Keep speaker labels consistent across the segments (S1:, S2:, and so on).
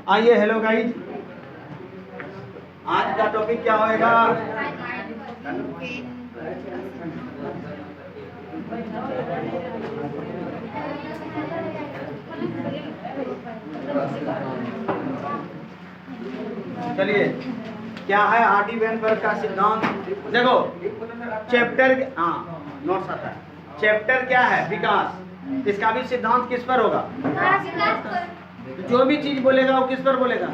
S1: आइए, hello guys, आज का टॉपिक क्या होएगा? चलिए, क्या है हार्डी वेनबर्ग का सिद्धांत? देखो, चैप्टर नोट्स आता है। चैप्टर क्या है? विकास। इसका भी सिद्धांत किस पर होगा? जो भी चीज बोलेगा वो किस पर बोलेगा?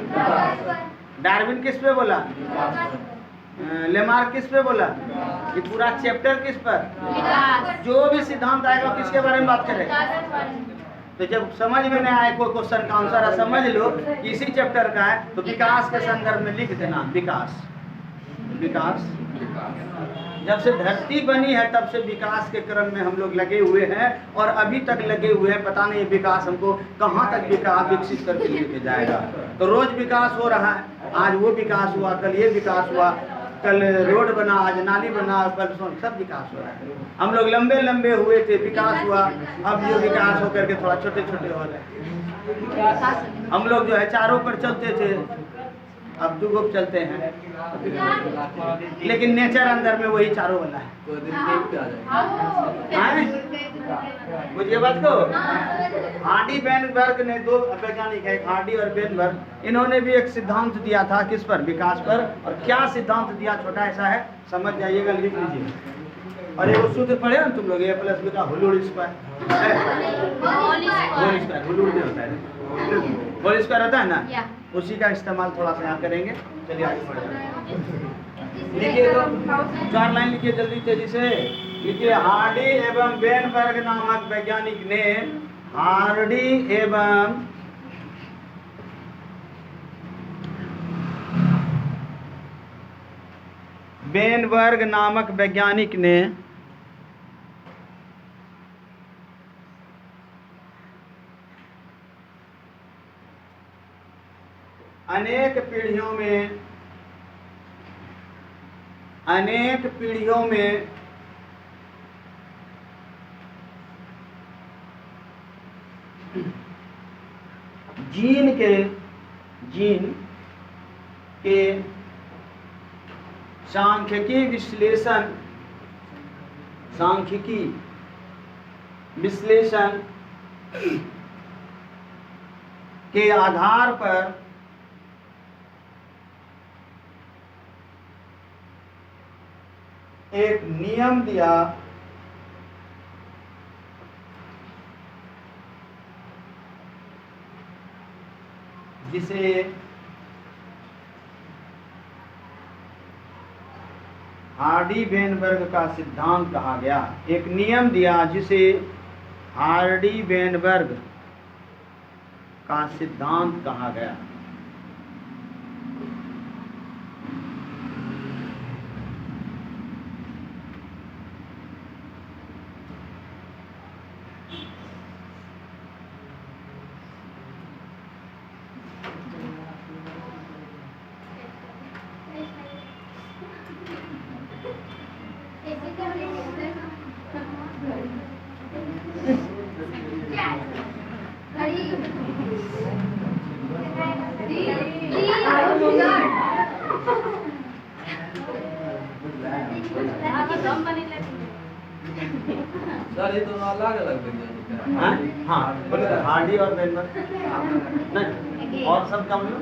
S1: डार्विन किस पे बोला? लेमार्क किस पे बोला? ये पूरा चैप्टर किस पर? जो भी सिद्धांत आएगा वो किसके बारे में बात करेगा? तो जब समझ में नहीं आए कोई क्वेश्चन का आंसर समझ लो इसी चैप्टर का है, तो विकास के संदर्भ में लिख देना विकास। विकास जब से धरती बनी है तब से विकास के क्रम में हम लोग लगे हुए हैं और अभी तक लगे हुए हैं। पता नहीं विकास हमको कहाँ तक विकसित करके लेके जाएगा। तो रोज विकास हो रहा है। आज वो विकास हुआ, कल ये विकास हुआ, कल रोड बना, आज नाली बना, कल सब विकास हो रहा है। हम लोग लंबे लंबे हुए थे, विकास हुआ। अब जो विकास होकर के थोड़ा छोटे छोटे हो रहे। हम लोग जो है चारों पर चलते थे, अब दो लोग चलते हैं, लेकिन नेचर अंदर में वही चारों वाला है। बुझिए बात को। हार्डी वेनबर्ग ने दो वैज्ञानिक है, हार्डी और वेनबर्ग, इन्होंने भी एक सिद्धांत दिया था किस पर? विकास पर। और क्या सिद्धांत दिया? छोटा ऐसा है, समझ जाइएगा, लिख लीजिए। और एक सूत्र पढ़े ना तुम लोग, ए प्लस बी का होल स्क्वायर। होल नहीं होता है, होल स्क्वायर होता है ना, उसी का इस्तेमाल थोड़ा सा यहाँ करेंगे। चलिए आगे बढ़ जाए। लिखिए तो 4 लाइन लिखिए जल्दी तेजी से लिखिए। हार्डी एवं वेनबर्ग नामक वैज्ञानिक ने, हार्डी एवं वेनबर्ग नामक वैज्ञानिक ने अनेक पीढ़ियों में जीन के सांख्यिकी विश्लेषण के आधार पर एक नियम दिया जिसे हार्डी वेनबर्ग का सिद्धांत कहा गया। एक नियम दिया जिसे हार्डी वेनबर्ग का सिद्धांत कहा गया।
S2: सर ये दोनों अलग अलग वैज्ञानिक हैं।
S1: हाँ, हार्डी और वेनबर्ग नहीं, और सब कम लो।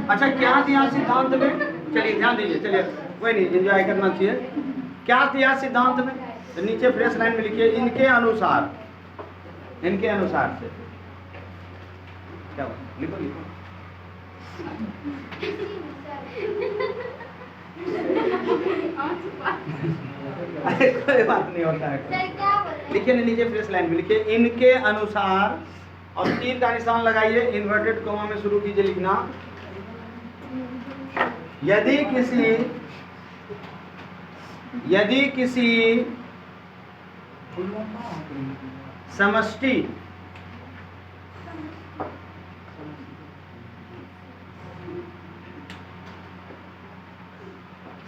S1: अच्छा, क्या दिया सिद्धांत में? चलिए ध्यान दीजिए, चलिए कोई नहीं, एंजॉय करना चाहिए। क्या दिया सिद्धांत में? तो नीचे फ्रेश लाइन में लिखिए, इनके अनुसार से क्या लिखो लिखो। कोई बात नहीं होता है। लिखिए नीचे फ्रेश लाइन में लिखिए, इनके अनुसार, और तीर का निशान लगाइए, इन्वर्टेड कोमा में शुरू कीजिए लिखना। यदि किसी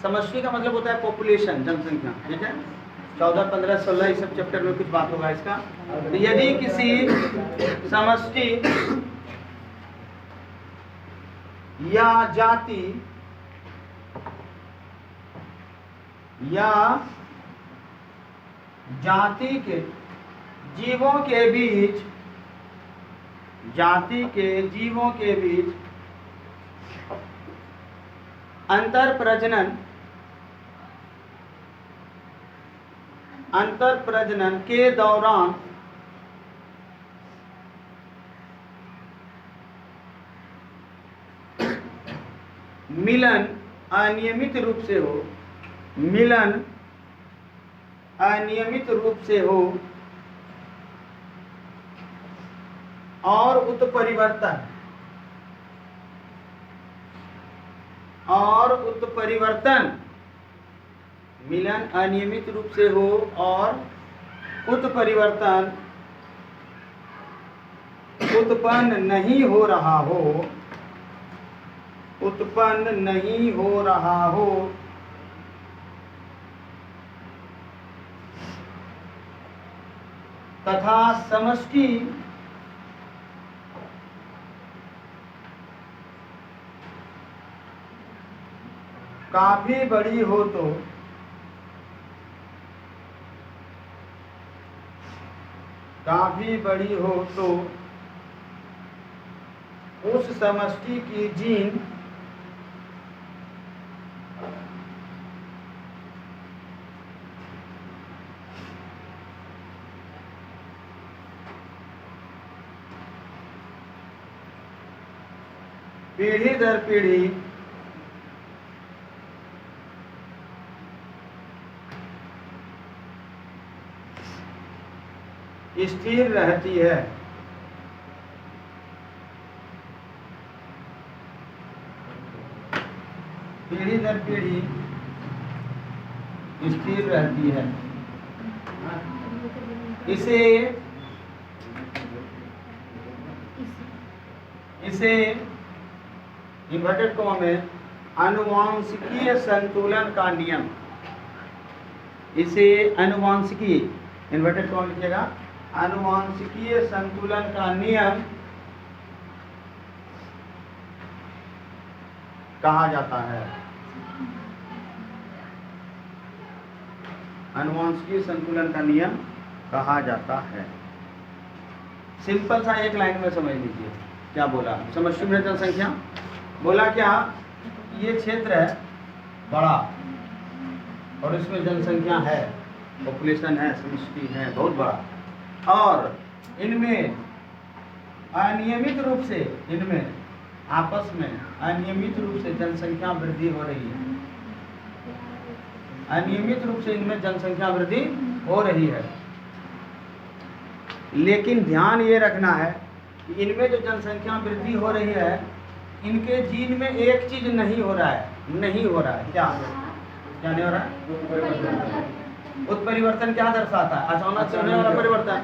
S1: समष्टि का मतलब होता है पॉपुलेशन, जनसंख्या, ठीक है। 14, 15, 16 इस सब चैप्टर में कुछ बात होगा इसका। तो यदि किसी समष्टि या जाति या जाति के जीवों के बीच, जाति के जीवों के बीच अंतर प्रजनन के दौरान मिलन अनियमित रूप से हो, मिलन अनियमित रूप से हो और उत्परिवर्तन मिलन अनियमित रूप से हो और उत्परिवर्तन उत्पन्न नहीं हो रहा हो तथा समष्टि काफी बड़ी हो तो उस समष्टि की जीन पीढ़ी दर पीढ़ी स्थिर रहती है। पीढ़ी दर पीढ़ी स्थिर रहती है। इसे इन्वर्टेड कॉमा में आनुवांशिकीय संतुलन का नियम, इसे आनुवांशिकीय इन्वर्टेड कॉमा लिखिएगा, आनुवांशिकीय संतुलन का नियम कहा जाता है। आनुवांशिकीय संतुलन का नियम कहा जाता है। सिंपल सा एक लाइन में समझ लीजिए क्या बोला। समष्टि में जनसंख्या बोला क्या, ये क्षेत्र है बड़ा और इसमें जनसंख्या है, पॉपुलेशन है, समष्टि है बहुत बड़ा, और इनमें अनियमित रूप से, इनमें आपस में अनियमित रूप से जनसंख्या वृद्धि हो रही है। अनियमित रूप से इनमें जनसंख्या वृद्धि हो रही है। लेकिन ध्यान ये रखना है कि इनमें जो जनसंख्या वृद्धि हो रही है, इनके जीन में एक चीज नहीं हो रहा है। क्या नहीं हो रहा है? उत्परिवर्तन क्या दर्शाता है? अचानक से होने वाला परिवर्तन।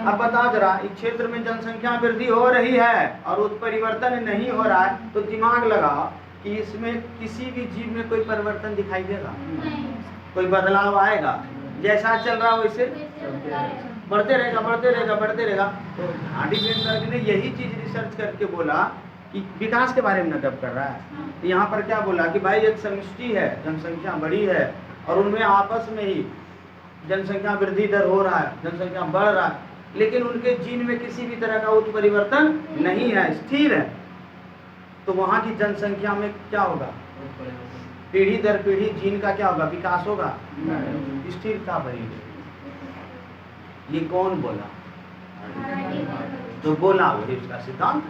S1: अब बताओ जरा, इस क्षेत्र में जनसंख्या वृद्धि हो रही है और उत्परिवर्तन नहीं हो रहा है, तो दिमाग लगाओ कि इसमें किसी भी जीव में कोई परिवर्तन दिखाई देगा? कोई बदलाव आएगा? जैसा चल रहा वैसे बढ़ते रहेगा। तो हार्डी ने यही चीज रिसर्च करके बोला कि विकास के बारे में नकब कर रहा है। तो यहाँ पर क्या बोला कि भाई एक समष्टि है, जनसंख्या बड़ी है और उनमें आपस में ही जनसंख्या वृद्धि दर हो रहा है, जनसंख्या बढ़ रहा है, लेकिन उनके जीन में किसी भी तरह का उत्परिवर्तन नहीं है, स्थिर है। तो वहाँ की जनसंख्या में क्या होगा? पीढ़ी दर पीढ़ी जीन का क्या होगा? विकास होगा, स्थिरता बढ़ेगी। ये कौन बोला? तो बोला वही उसका सिद्धांत,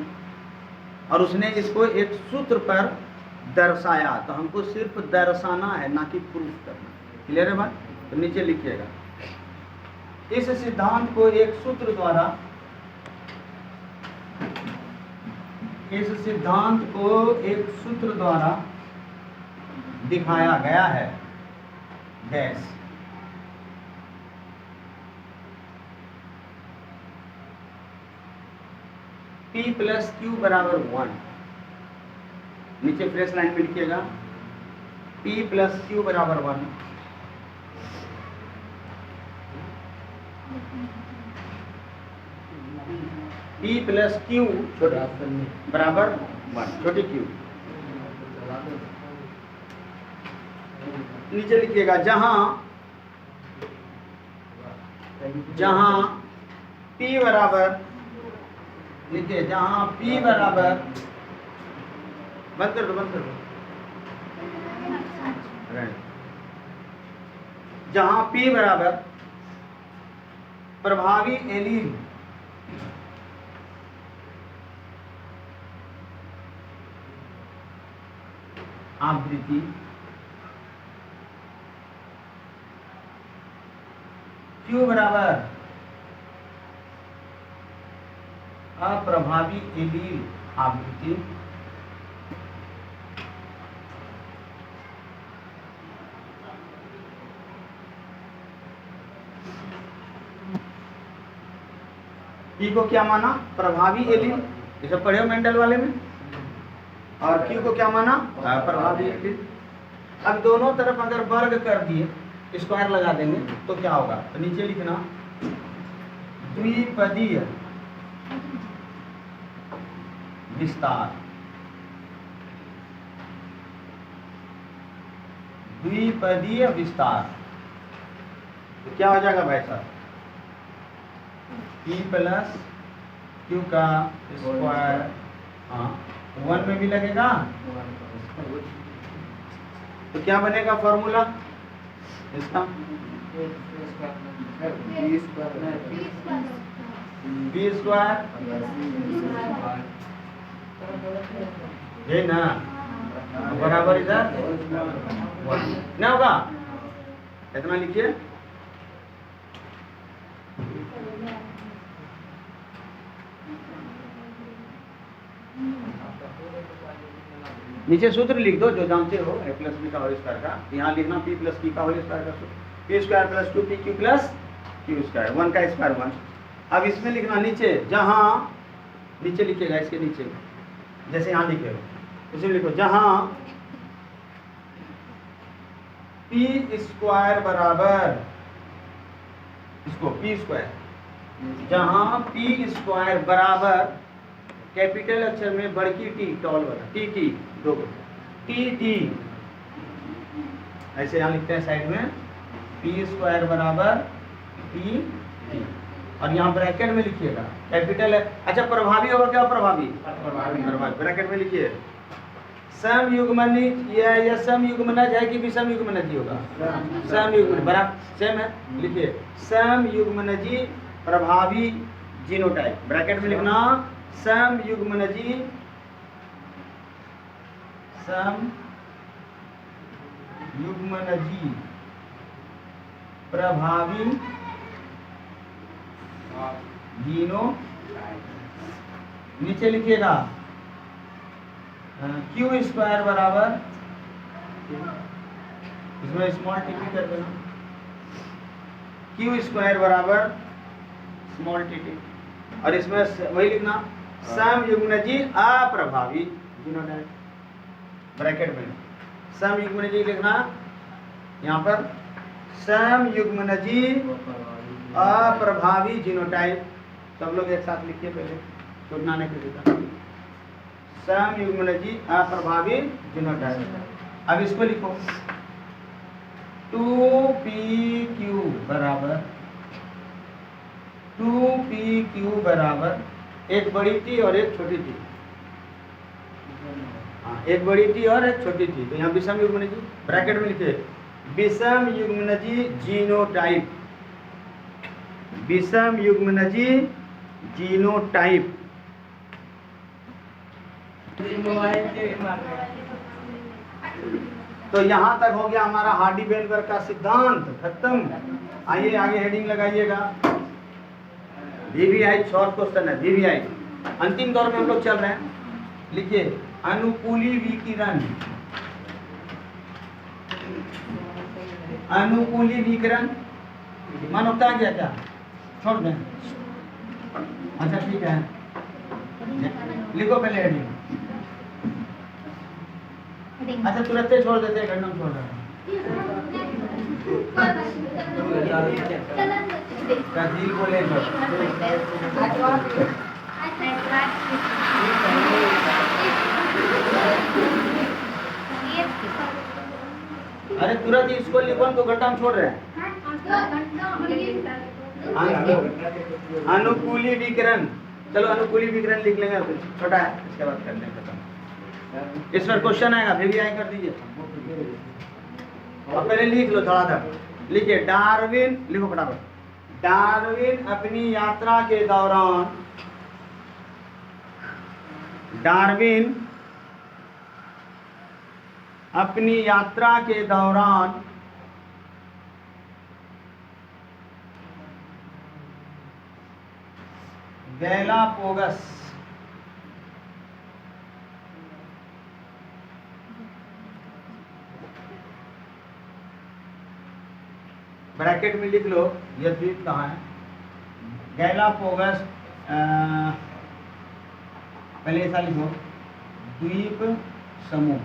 S1: और उसने इसको एक सूत्र पर दर्शाया। तो हमको सिर्फ दर्शाना है, ना कि प्रूफ करना। क्लियर है बात? तो नीचे लिखिएगा, इस सिद्धांत को एक सूत्र द्वारा, इस सिद्धांत को एक सूत्र द्वारा दिखाया गया है। डैश P प्लस Q बराबर 1। नीचे फ्रेश लाइन में लिखिएगा, P प्लस Q बराबर 1। P प्लस Q बराबर 1, छोटी Q। नीचे लिखिएगा जहां P बराबर, लिखिए जहां P बराबर, बंद कर दो जहां P बराबर प्रभावी एलील आवृत्ति Q बराबर अप्रभावी एलील आवृत्ति P को क्या माना? प्रभावी एलील, ये सब पढ़े हो मेंडल वाले में। और Q को क्या माना? प्रभावी एलील। अब दोनों तरफ अगर वर्ग कर दिए, स्क्वायर लगा देंगे तो क्या होगा? तो नीचे लिखना द्विपदीय विस्तार, द्विपदीय विस्तार। तो क्या हो जाएगा भाई साहब? P प्लस Q का स्क्वायर, हाँ 1 में भी लगेगा। तो क्या बनेगा फॉर्मूला इसका? B स्क्वायर ये ना बराबर इधर ना होगा, इतना लिखिए। नीचे सूत्र लिख दो जो जानते हो, a प्लस बी का होल स्क्वायर का। यहाँ लिखना P प्लस Q का होल स्क्वायर का सूत्र, P square plus 2PQ plus Q square, 1 का स्क्वायर 1। अब इसमें लिखना नीचे, जहाँ नीचे लिखिएगा इसके नीचे, जैसे यहाँ लिखे हो इसमें लिखो जहाँ P स्क्वायर बराबर, इसको P स्क्वायर, जहाँ P स्क्वायर बराबर कैपिटल अक्षर में बड़की टी, टॉल वाला टी दो टी, ऐसे यहाँ लिखते हैं साइड में P स्क्वायर बराबर टी, और यहाँ ब्रैकेट में लिखिएगा कैपिटल है। अच्छा प्रभावी होगा क्या? प्रभावी ब्रैकेट में लिखिए सम युग्मनिज, या सम युग्मनज है कि विषम युग्मनजी होगा? सम युग्मन बराबर सेम है, लिखिए सम युग्मनजी प्रभावी जीनोटाइप, ब्रैकेट में लिखना सम युग्मनजी प्रभावी जीनो, नीचे लिखिएगा Q स्क्वायर बराबर, इसमें स्मॉल टी कर देना, Q स्क्वायर बराबर स्मॉल टी, और इसमें वही लिखना सम युग्मनजी अप्रभावी जीनोटाइप, ब्रैकेट में सम युग्मनजी लिखना, यहाँ पर सम युग्मनजी अप्रभावी जीनोटाइप। सब लोग एक साथ लिखिए पहले, छूटना नहीं किसी, सम युग्मनजी अप्रभावी जीनोटाइप। अब इसको लिखो 2PQ बराबर एक बड़ी टी और एक छोटी टी, हाँ एक बड़ी टी और एक छोटी टी। तो यहाँ विषम युग्मनजी ब्रैकेट में लिखिए विषम युग्मनजी जीनोटाइप, विषम युग्मनजी जीनोटाइप। तो यहाँ तक हो गया हमारा हार्डी-वेनबर्ग का सिद्धांत खत्म। आइए आगे हेडिंग लगाइएगा, VVI शॉर्ट क्वेश्चन है, VVI अंतिम दौर में हम लोग चल रहे हैं। लिखिए अनुकूली विकिरण, अनुकूली विकिरण मानवता क्या क्या छोड़ दें? अच्छा ठीक है, लिखो पहले हेडिंग। अच्छा तुरंत छोड़ देते हैं, घंटा छोड़ रहे हैं। दिल बोले तुरंत इसको लिखो, 2 घंटा हम छोड़ रहे हैं। अनुकूली विकिरण, चलो अनुकूली विकिरण लिख लेंगे, छोटा है, इसके बाद कर लेंगे खत्म। इस पर क्वेश्चन आएगा, फिर भी आई कर दीजिए। अब पहले लिख लो थोड़ा सा, लिखिए डार्विन, लिखो फटाफट। डार्विन अपनी यात्रा के दौरान, डार्विन अपनी यात्रा के दौरान गैलापोगस ब्रैकेट में लिख लो यह द्वीप कहाँ है। गैलापोगस पहले ऐसा लिखो, द्वीप समूह,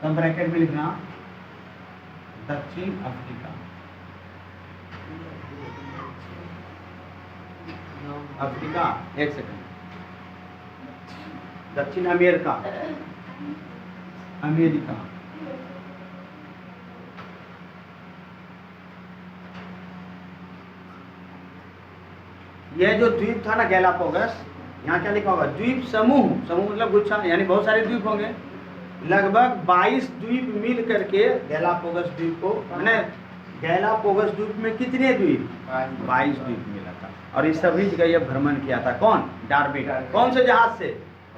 S1: तब ब्रैकेट में लिखना दक्षिण अफ्रीका। अफ्रीका, एक सेकंड, दक्षिण अमेरिका, अमेरिका, यह जो द्वीप था ना गैलापोगस, यहाँ क्या लिखा होगा, द्वीप समूह, समूह मतलब गुच्छा, यानी बहुत सारे द्वीप होंगे, लगभग 22 द्वीप मिल करके गैलापोगस द्वीप को, मैंने गैलापोगस द्वीप में कितने द्वीप, 22 द्वीप मिला था। और इस सभी जगह यह भ्रमण किया था कौन, डार्विन। कौन से जहाज से,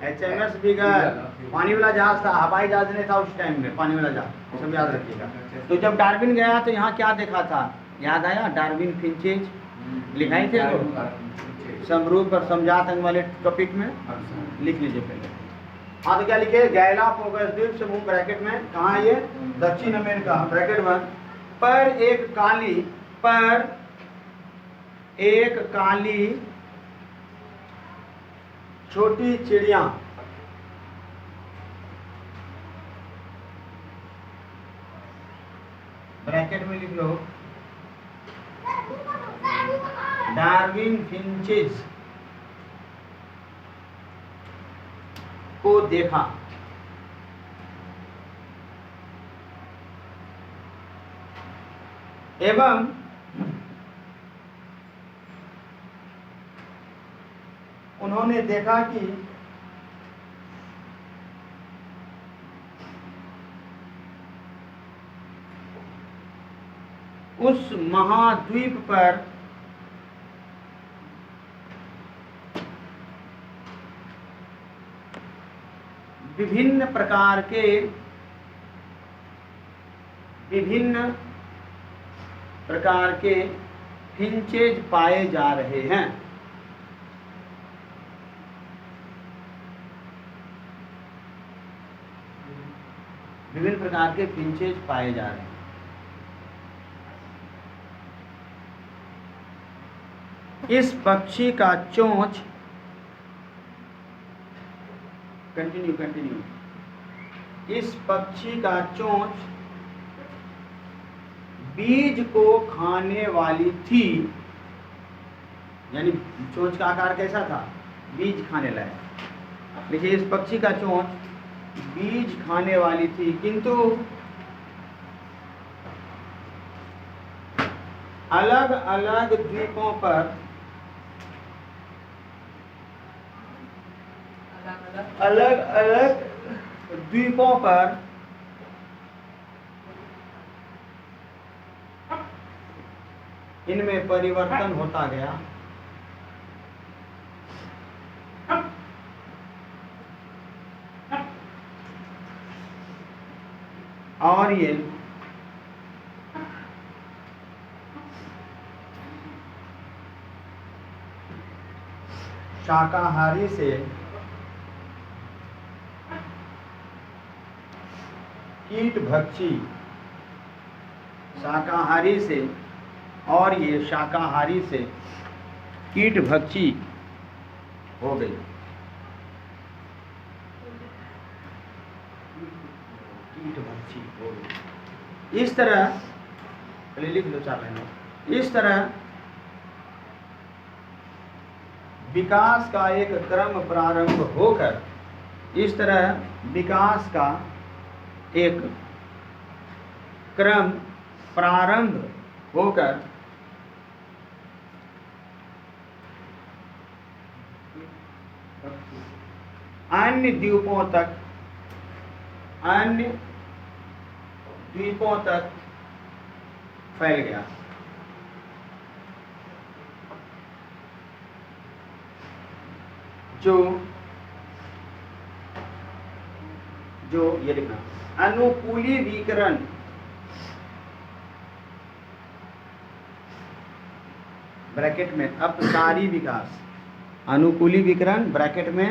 S1: HMS बिगर, पानी वाला जहाज था, हवाई जहाज नहीं था उस टाइम में, पानी वाला जहाज, सब याद रखिएगा। तो जब डार्विन गया तो यहाँ क्या देखा था, याद आया, डार्विन फिंचेज लिखाई थे समरूप और समझात अंग वाले टॉपिक में, लिख लीजिए पहले। हाँ तो क्या लिखे, गैलापोगस द्वीप समूह ब्रैकेट में, कहाँ ये, दक्षिण अमेरिका, ब्रैकेट बंद, पर एक काली छोटी चिड़िया ब्रैकेट में लिख लो, डार्विन फिंचेस को देखा। एवं उन्होंने देखा कि उस महाद्वीप पर विभिन्न प्रकार के फिंचेज पाए जा रहे हैं। विभिन्न प्रकार के फिंचेज पाए जा रहे हैं। इस पक्षी का चोंच, कंटिन्यू, इस पक्षी का चोंच बीज को खाने वाली थी, यानी चोंच का आकार कैसा था, बीज खाने लायक। देखिए इस पक्षी का चोंच बीज खाने वाली थी, किंतु अलग अलग द्वीपों पर इनमें परिवर्तन होता गया। और ये शाकाहारी से कीटभक्षी, शाकाहारी से, और ये शाकाहारी से कीटभक्षी हो गई। कीटभक्षी हो गई। इस तरह, पहले लिख लो 4 लाइन। इस तरह विकास का एक क्रम प्रारंभ होकर, इस तरह विकास का एक क्रम प्रारंभ होकर अन्य द्वीपों तक फैल गया। जो ये लिखना, अनुकूली विकिरण ब्रैकेट में अपसारी विकास, अनुकूली विकिरण ब्रैकेट में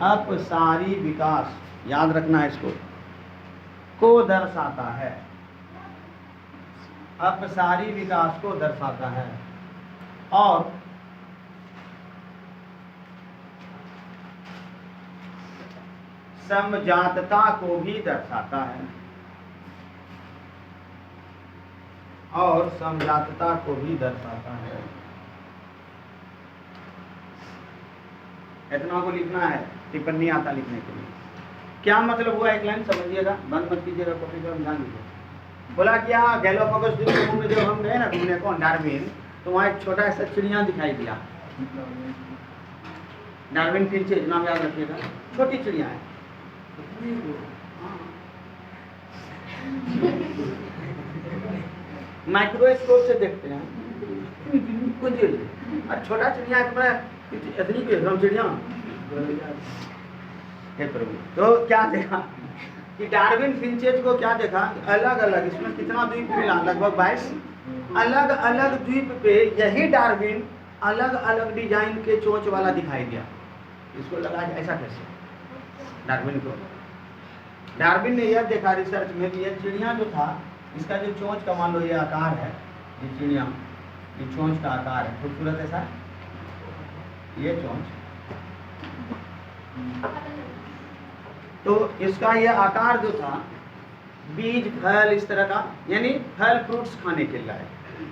S1: अपसारी विकास, याद रखना है इसको, को दर्शाता है, अपसारी विकास को दर्शाता है और समजातता को भी दर्शाता है, और समजातता को भी दर्शाता है। इतना को लिखना है, टिप्पणी आता लिखने के लिए। क्या मतलब हुआ, एक लाइन समझिएगा, बंद मत कीजिएगा, कॉपी पर ध्यान दीजिए। बोला कि यहाँ गैलापागोस द्वीपों में जब हम गए ना घूमने को डार्विन, तो वहाँ एक छोटा सा चिड़िया दिखाई दिया, डार्विन फिंचेज नाम याद रखिएगा, छोटी चिड़िया है। माइक्रोस्कोप से देखते हैं कुछ, और छोटा चिड़िया इतनी चिड़िया हे प्रभु। तो क्या देखा कि डार्विन फिंचेज को क्या देखा, अलग अलग, इसमें कितना द्वीप मिला, लगभग 22 अलग अलग द्वीप पे यही डार्विन अलग अलग डिजाइन के चोंच वाला दिखाई दिया। इसको लगा ऐसा कैसे, डार्विन ने यह देखा रिसर्च में कि यह चिड़िया जो था, इसका जो चोंच का मान लो ये आकार है, ये चिड़िया ये चोंच का आकार है, खूबसूरत ऐसा ये चोंच, तो इसका ये आकार जो था, बीज फल इस तरह का, यानी फल फ्रूट्स खाने के लिए,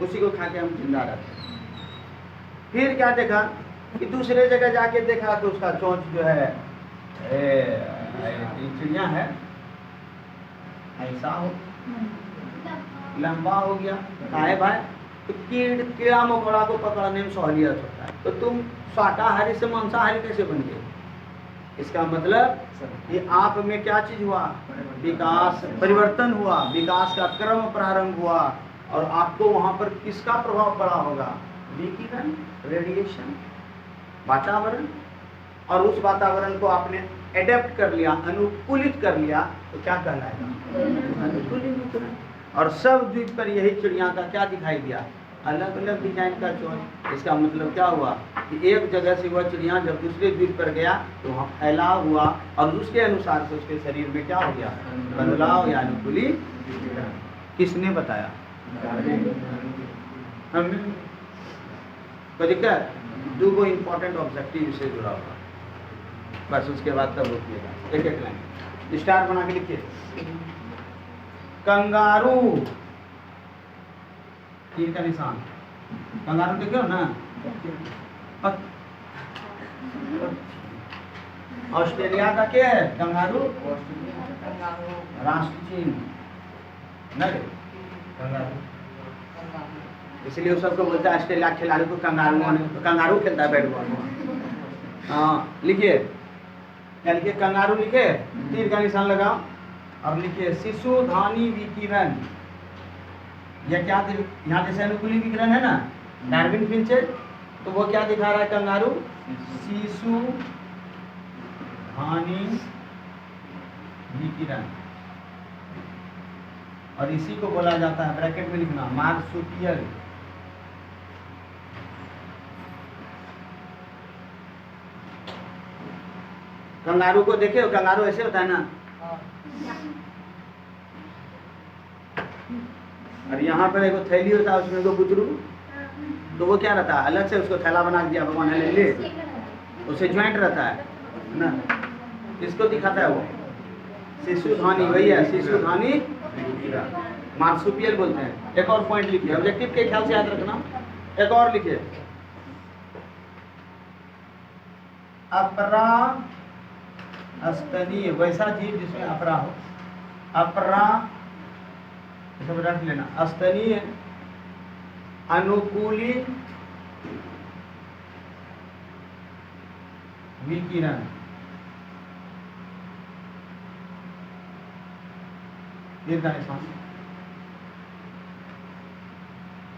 S1: उसी को खा के हम जिंदा रहते हैं। फिर क्या देखा कि दूसरे जगह जाके देखा तो उसका चोंच जो है चिड़िया है ऐसा हो लंबा हो गया, काहे भाई, तो कीड़ा मकोड़ा को पकड़ने में सहूलियत होता है। तो तुम शाकाहारी से मांसाहारी कैसे बन गए? इसका मतलब कि आप में क्या चीज हुआ, विकास, परिवर्तन हुआ, विकास का क्रम प्रारंभ हुआ, और आपको वहां पर किसका प्रभाव पड़ा होगा, विकिरण, रेडिएशन, वातावरण, और उस वातावरण को आपने एडेप्ट कर लिया, अनुकूलित कर लिया, तो क्या कहलाएगा, अनुकूलित विकिरण। और सब द्वीप पर यही चिड़िया का क्या दिखाई दिया, अलग अलग डिजाइन का चोंच। इसका मतलब क्या हुआ कि एक जगह से वह चिड़िया जब दूसरे द्वीप पर गया तो वहाँ फैलाव हुआ, और उसके अनुसार से उसके शरीर में क्या हो गया, बदलाव या अनुकूली। किसने बताया, हमने। तो दिक्कत दो गो इम्पोर्टेंट ऑब्जेक्टिव से जुड़ा हुआ, बस उसके बाद तब रोकिएगा। एक एक लाइन स्टार बना के लिखिए। कंगारू, तीर का निशान, कंगारू देख रहे हो ना, ऑस्ट्रेलिया का क्या है कंगारू, राष्ट्र चिन्ह न कंगारू, इसलिए वो सबको बोलता है ऑस्ट्रेलिया खिलाड़ी को कंगारू, तो कंगारू खेलता है बैट बॉल। हाँ लिखिए, क्या लिखिए, कंगारू लिखिए, तीर का निशान लगाओ, और लिखिए शिशुधानी विकिरण। यह क्या, यहाँ जैसे अनुकूली विकिरण है ना, डार्विन फिंचेज, तो वो क्या दिखा रहा है कंगारू, शिशुधानी विकिरण, और इसी को बोला जाता है, ब्रैकेट में लिखना, मार्सुपियल। कंगारू को देखे, कंगारू ऐसे होता है ना, और यहाँ पर एक थैली होता है, उसमें दो बुतरू, तो वो क्या रहता है, अलग से उसको थैला बना दिया भगवान ने, ले उसे ज्वाइंट रहता है ना, इसको दिखाता है वो शिशुधानी, वही है शिशुधानी मार्सुपियल बोलते हैं। एक और पॉइंट लिखिए, ऑब्जेक्टिव के ख्याल से याद रखना। एक और लिखिए, अपरा स्तनीय, वैसा जीव जिसमें अपरा हो, अपरा सब रख लेना। स्तनीय अनुकूली विकिरण दीर्घ निशान,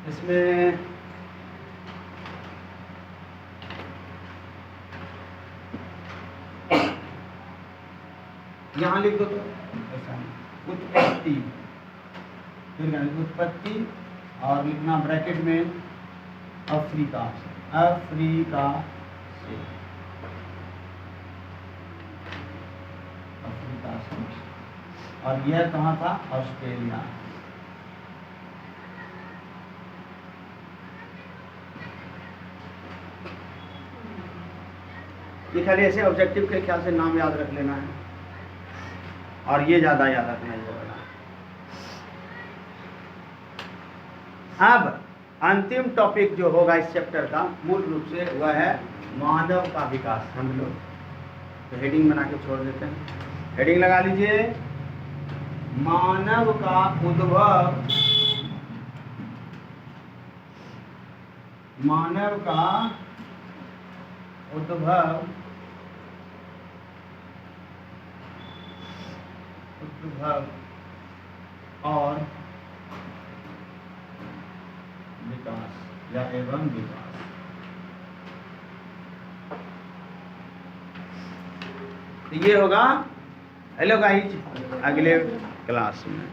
S1: इसमें यहाँ लिख दो तो ऐसा नहीं। उत्पत्ति, दीर्घ उत्पत्ति और लिखना ब्रैकेट में अफ्रीका, अफ्रीका से, अफ्रीका से। और यह कहाँ था? ऑस्ट्रेलिया। ये खाली ऐसे ऑब्जेक्टिव के ख्याल से नाम याद रख लेना है और ये ज्यादा याद रखना ही होगा। अब अंतिम टॉपिक जो होगा इस चैप्टर का मूल रूप से वह है मानव का विकास। हम लोग तो हेडिंग बना के छोड़ देते हैं। हेडिंग लगा लीजिए, मानव का उद्भव, मानव का उद्भव, उद्भव और विकास या एवं विकास। तो ये होगा। हेलो गाइस, अगले क्लास में